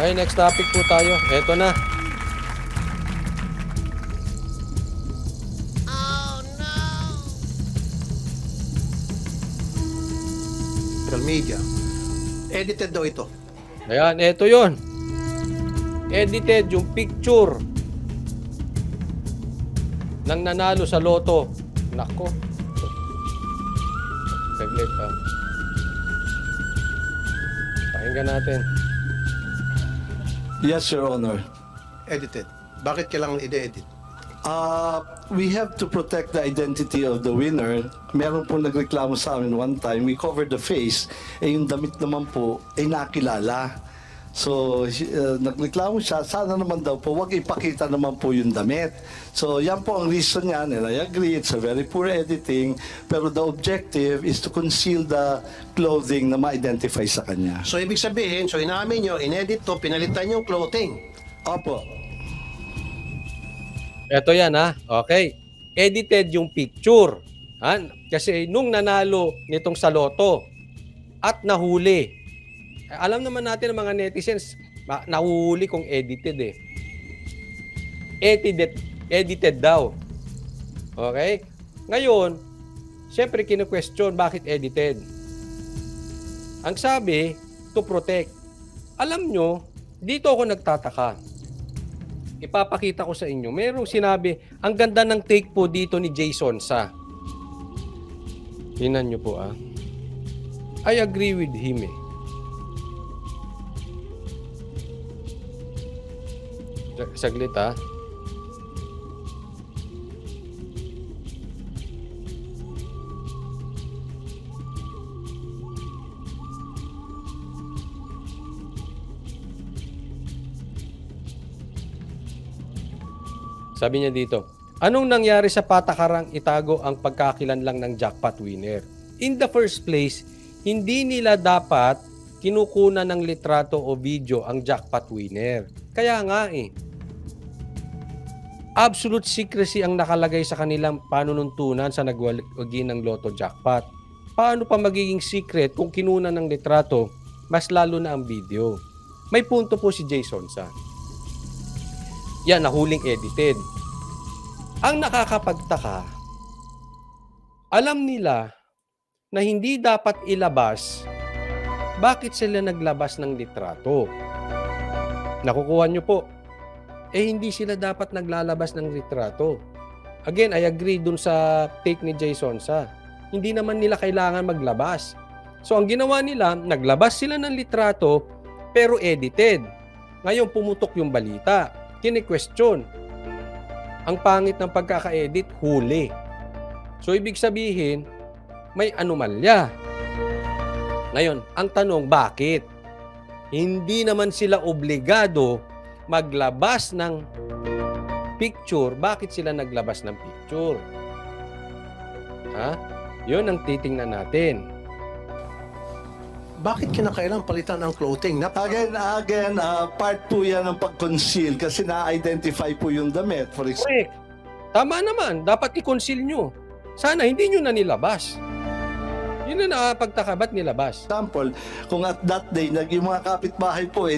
Okay, next topic po tayo. Eto na. Social media. Edited daw ito. Ayan, eto yon. Edited yung picture ng nanalo sa loto. Nako. Saglit ha. Pakinggan natin. Yes, Your Honor. Edited. Bakit kailangan i-edit? We have to protect the identity of the winner. Meron po nagreklamo sa amin one time, we covered the face, yung damit naman po ay nakilala. So, nagreklamo siya, sana naman daw po, wag ipakita naman po yung damit. So, yan po ang reason niyan, and I agree, it's a very poor editing, pero the objective is to conceal the clothing na ma-identify sa kanya. So, ibig sabihin, so inamin nyo, inedit to, pinalitan yung clothing. Opo. Eto yan ha. Okay. Edited yung picture. Ha? Kasi nung nanalo nitong sa loto at nahuli. Alam naman natin ang mga netizens, nahuhuli kung edited eh. Edited daw. Okay? Ngayon, syempre kinu-question bakit edited. Ang sabi, to protect. Alam nyo, dito ako nagtataka. Ipapakita ko sa inyo. Merong sinabi, ang ganda ng take po dito ni Jason sa. Tingnan nyo po ah. I agree with him eh. Saglit ah. Sabi niya dito, anong nangyari sa patakarang itago ang pagkakilanlang ng jackpot winner? In the first place, hindi nila dapat kinukunan ng litrato o video ang jackpot winner. Kaya nga eh. Absolute secrecy ang nakalagay sa kanilang panununtunan sa nagwagi ng Lotto jackpot. Paano pa magiging secret kung kinunan ng litrato, mas lalo na ang video? May punto po si Jason sa. Yan, nahuling edited. Ang nakakapagtaka, alam nila na hindi dapat ilabas, bakit sila naglabas ng litrato? Nakukuha nyo po. Eh, hindi sila dapat naglalabas ng litrato. Again, I agree dun sa take ni Jason sa. Hindi naman nila kailangan maglabas. So, ang ginawa nila, naglabas sila ng litrato, pero edited. Ngayon, pumutok yung balita. Kini-question. Ang pangit ng pagkaka-edit, huli. So, ibig sabihin, may anomalya. Ngayon, ang tanong, bakit? Hindi naman sila obligado maglabas ng picture. Bakit sila naglabas ng picture? Ha? Yun ang titingnan natin. Bakit kinakailangan palitan ang clothing? Again, part po yan ng pag-conceal kasi na-identify po yung damit. For example, Correct. Tama naman. Dapat i-conceal nyo. Sana hindi nyo na nilabas. Yun na nakapagtaka, ba't nilabas? kung at that day, yung mga kapitbahay po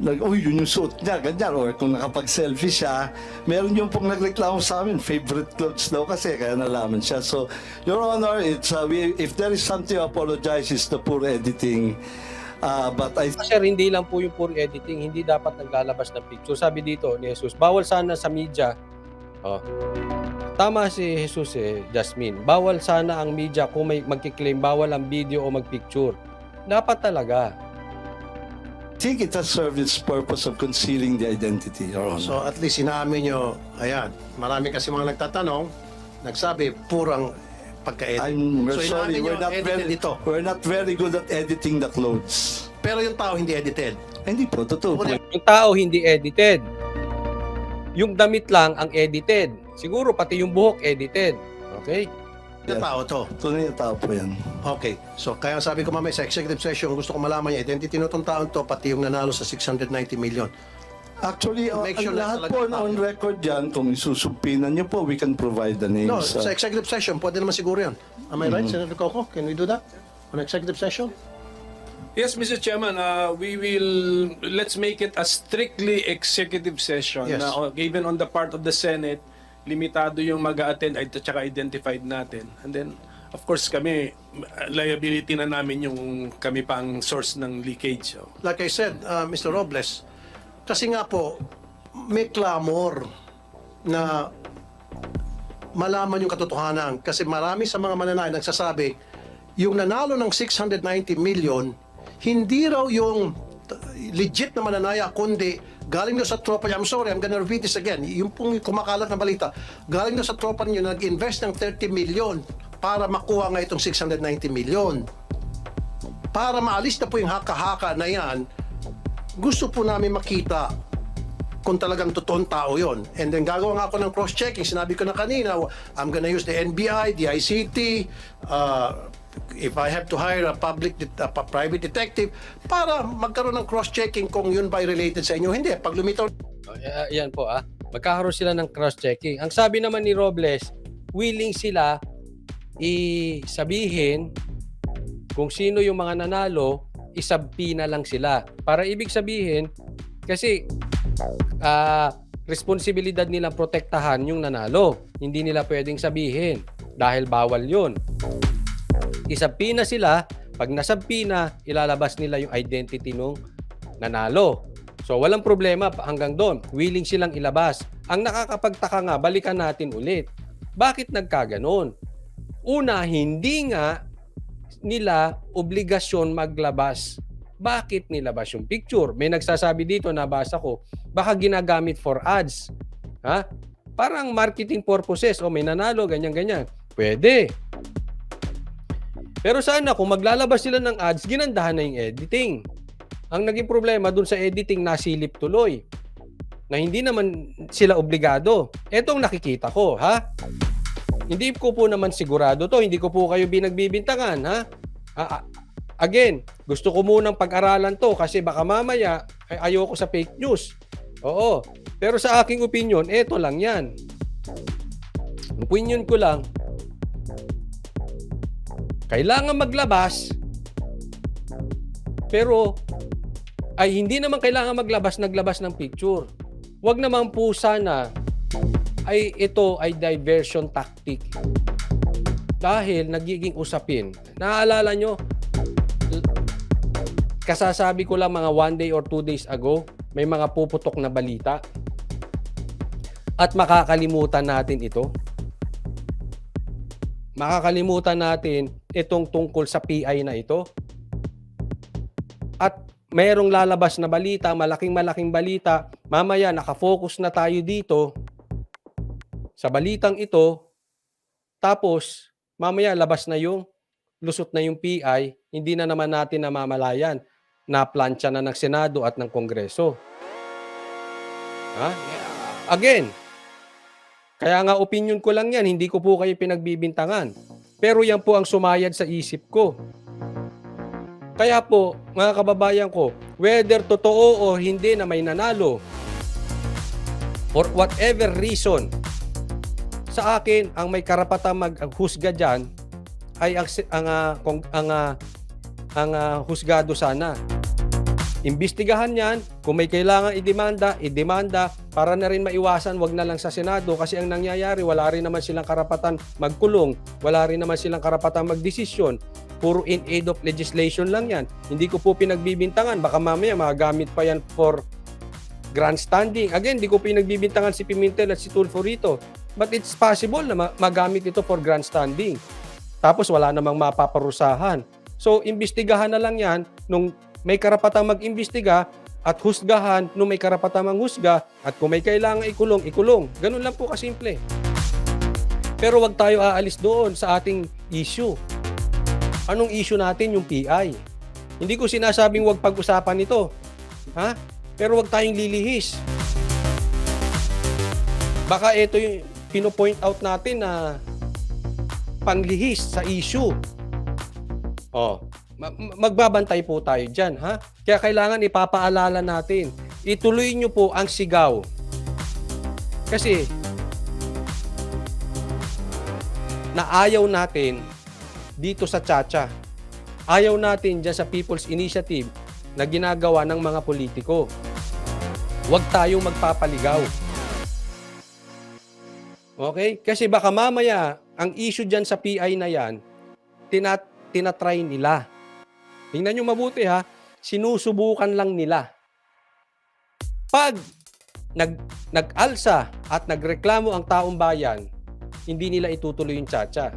uy, yun yung suot niya, ganyan. Or kung nakapag-selfie siya, meron yung pong nagreklamo sa amin, favorite clothes daw kasi, kaya nalaman siya. So, Your Honor, if there is something to apologize, it's the poor editing. But Sir, hindi lang po yung poor editing, hindi dapat naglalabas ng picture. Sabi dito ni Jesus, bawal sana sa media. Oh. Tama si Jesus Jasmine. Bawal sana ang media kung may magkiklaim, bawal ang video o magpicture. Dapat talaga. I think it has served its purpose of concealing the identity, Your Honor. So, at least inamin nyo, ayan, marami kasi mga nagtatanong, nagsabi, purang pagka-edit. We're So, sorry, inamin nyo, edited ito. we're not very good at editing the clothes. Pero yung tao hindi edited. Hindi po, totoo po. Yung tao hindi edited. Yung damit lang ang edited. Siguro pati yung buhok edited. Okay? Yung tao to. Tunay na tao po yan. Okay. So, kaya sabi ko mamaya sa executive session, gusto ko malaman niya, identity nitong taon to, pati yung nanalo sa 690 million. Actually, Make sure na lahat talaga po tao. on record yan, kung isusumpinan niyo po, we can provide the names. No, sa executive session, pwede naman siguro yan. Am I right, Senator Coco? Can we do that? On executive session? Yes, Mr. Chairman, let's make it a strictly executive session. Yes. Na, even on the part of the Senate, limitado yung mag-a-attend at saka identified natin. And then, of course, kami, liability na namin yung kami pang source ng leakage. So, Like I said, Mr. Robles, kasi nga po, may clamor na malaman yung katotohanan. Kasi marami sa mga mananayan nagsasabi, yung nanalo ng 690 million, hindi raw yung legit na mananaya, kundi galing daw sa tropa niya. I'm sorry, I'm gonna repeat this again. Yung pong kumakalat na balita, galing daw sa tropa niyo, nag-invest ng 30 million para makuha nga itong 690 million. Para maalis na po yung haka-haka na yan, gusto po namin makita kung talagang totoong tao yon. And then gagawa nga ako ng cross-checking. Sinabi ko na kanina, I'm gonna use the NBI, the ICT, if I have to hire a private detective para magkaroon ng cross-checking kung yun ba ay related sa inyo. Hindi, pag lumitaw Yan po magkakaroon sila ng cross-checking. Ang sabi naman ni Robles, willing sila isabihin kung sino yung mga nanalo, isabpina lang sila. Para ibig sabihin, kasi responsibilidad nilang protektahan yung nanalo. Hindi nila pwedeng sabihin dahil bawal yun. Isabpina sila, pag nasabpina, ilalabas nila yung identity nung nanalo. So walang problema hanggang doon. Willing silang ilabas. Ang nakakapagtaka nga, balikan natin ulit. Bakit nagkaganon? Una, hindi nga nila obligasyon maglabas. Bakit nilabas yung picture? May nagsasabi dito, nabasa ko, baka ginagamit for ads. Ha? Parang marketing purposes. O may nanalo, ganyan-ganyan. Pwede. Pero sana kung maglalabas sila ng ads, ginandahan na yung editing. Ang naging problema dun sa editing, nasilip tuloy. Na hindi naman sila obligado. Etong nakikita ko, ha? Hindi ko po naman sigurado to. Hindi ko po kayo binagbibintangan, ha? Again, gusto ko munang pag-aralan to kasi baka mamaya ay ayoko sa fake news. Oo. Pero sa aking opinion, eto lang yan. Opinion ko lang, kailangan maglabas, pero ay hindi naman kailangan naglabas ng picture. Huwag naman po sana ay ito ay diversion tactic. Dahil nagiging usapin. Naaalala nyo, kasasabi ko lang mga 1 day or 2 days ago, may mga puputok na balita. At makakalimutan natin ito. Makakalimutan natin itong tungkol sa PI na ito. At mayroong lalabas na balita, malaking balita, mamaya nakafocus na tayo dito sa balitang ito, tapos mamaya labas na yung, lusot na yung PI, hindi na naman natin namamalayan na plancha na ng Senado at ng Kongreso. Ha? Again, kaya nga opinion ko lang yan, hindi ko po kayo pinagbibintangan. Pero yan po ang sumayad sa isip ko. Kaya po, mga kababayan ko, whether totoo o hindi na may nanalo, for whatever reason, sa akin, ang may karapatang maghusga dyan ay ang husgado sana. Imbestigahan yan. Kung may kailangan idemanda para na rin maiwasan, wag na lang sa Senado kasi ang nangyayari, wala rin naman silang karapatan magkulong, wala rin naman silang karapatan magdesisyon. Puro in aid of legislation lang yan. Hindi ko po pinagbibintangan. Baka mamaya magamit pa yan for grandstanding. Again, hindi ko pinagbibintangan si Pimentel at si Tulfo rito. But it's possible na magamit ito for grandstanding. Tapos wala namang mapaparusahan. So, imbestigahan na lang yan nung may karapatang mag-imbestiga at husgahan nung may karapatang manghusga at kung may kailangan ikulong, ikulong. Ganun lang po kasimple. Pero wag tayo aalis doon sa ating issue. Anong issue natin? Yung PI. Hindi ko sinasabing wag pag-usapan ito. Ha? Pero wag tayong lilihis. Baka ito yung pino-point out natin na panglihis sa issue. Magbabantay po tayo dyan, ha? Kaya kailangan ipapaalala natin. Ituloy nyo po ang sigaw. Kasi, naayaw natin dito sa Chacha. Ayaw natin dyan sa People's Initiative na ginagawa ng mga politiko. Huwag tayong magpapaligaw. Okay? Kasi baka mamaya, ang issue dyan sa PI na yan, tinatry nila. Tingnan nyo mabuti ha, sinusubukan lang nila. Pag nag-alsa at nagreklamo ang taong bayan, hindi nila itutuloy yung tsa-tsa.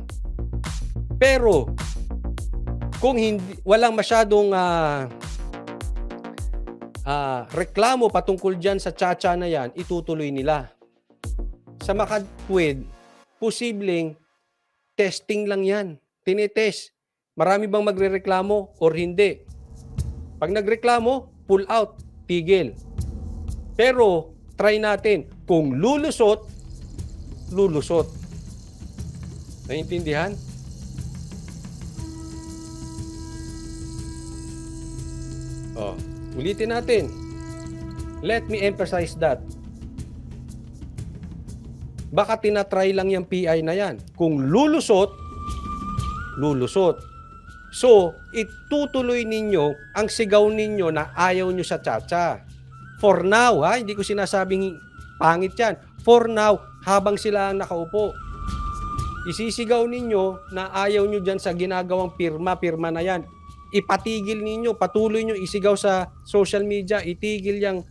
Pero, kung hindi, walang masyadong reklamo patungkol dyan sa tsa-tsa na yan, itutuloy nila. Sa makatwid, posibleng testing lang yan. Tinitest. Marami bang magrereklamo or hindi? Pag nagreklamo, pull out, tigil. Pero, try natin. Kung lulusot, lulusot. Naintindihan? Oh, ulitin natin. Let me emphasize that. Baka tinatry lang yung PI na yan. Kung lulusot, lulusot. So, itutuloy ninyo ang sigaw ninyo na ayaw nyo sa tsa-tsa. For now, ha? Hindi ko sinasabing pangit yan. For now, habang sila ang nakaupo. Isisigaw ninyo na ayaw nyo dyan sa ginagawang pirma na yan. Ipatigil ninyo, patuloy nyo isigaw sa social media, itigil yung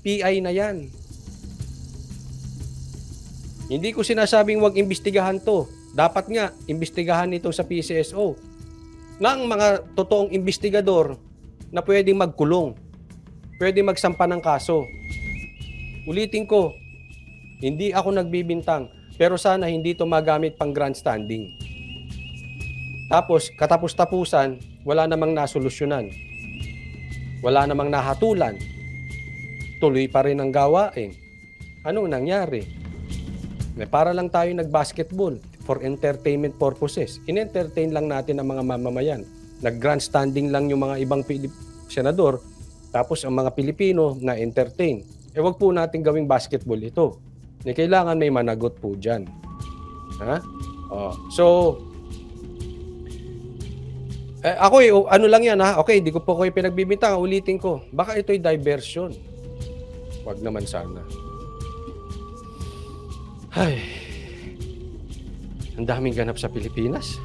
PI na yan. Hindi ko sinasabing wag imbestigahan to. Dapat nga, imbestigahan ito sa PCSO. Ng mga totoong investigador na pwedeng magkulong. Pwedeng magsampa ng kaso. Ulitin ko, hindi ako nagbibintang, pero sana hindi ito magamit pang grandstanding. Tapos, katapos-tapusan, wala namang nasolusyonan. Wala namang nahatulan. Tuloy pa rin ang gawain. Anong nangyari? Para lang tayo nag-basketball for entertainment purposes. In-entertain lang natin ang mga mamamayan. Nag-grandstanding lang yung mga ibang senador, tapos ang mga Pilipino na entertain. Wag po natin gawing basketball ito. Kailangan may managot po dyan. Ha? Oh. So, ako ano lang yan ha. Okay, di ko po kayo pinagbibintang. Ulitin ko. Baka ito'y diversion. Wag naman sana. Ay, ang daming ganap sa Pilipinas.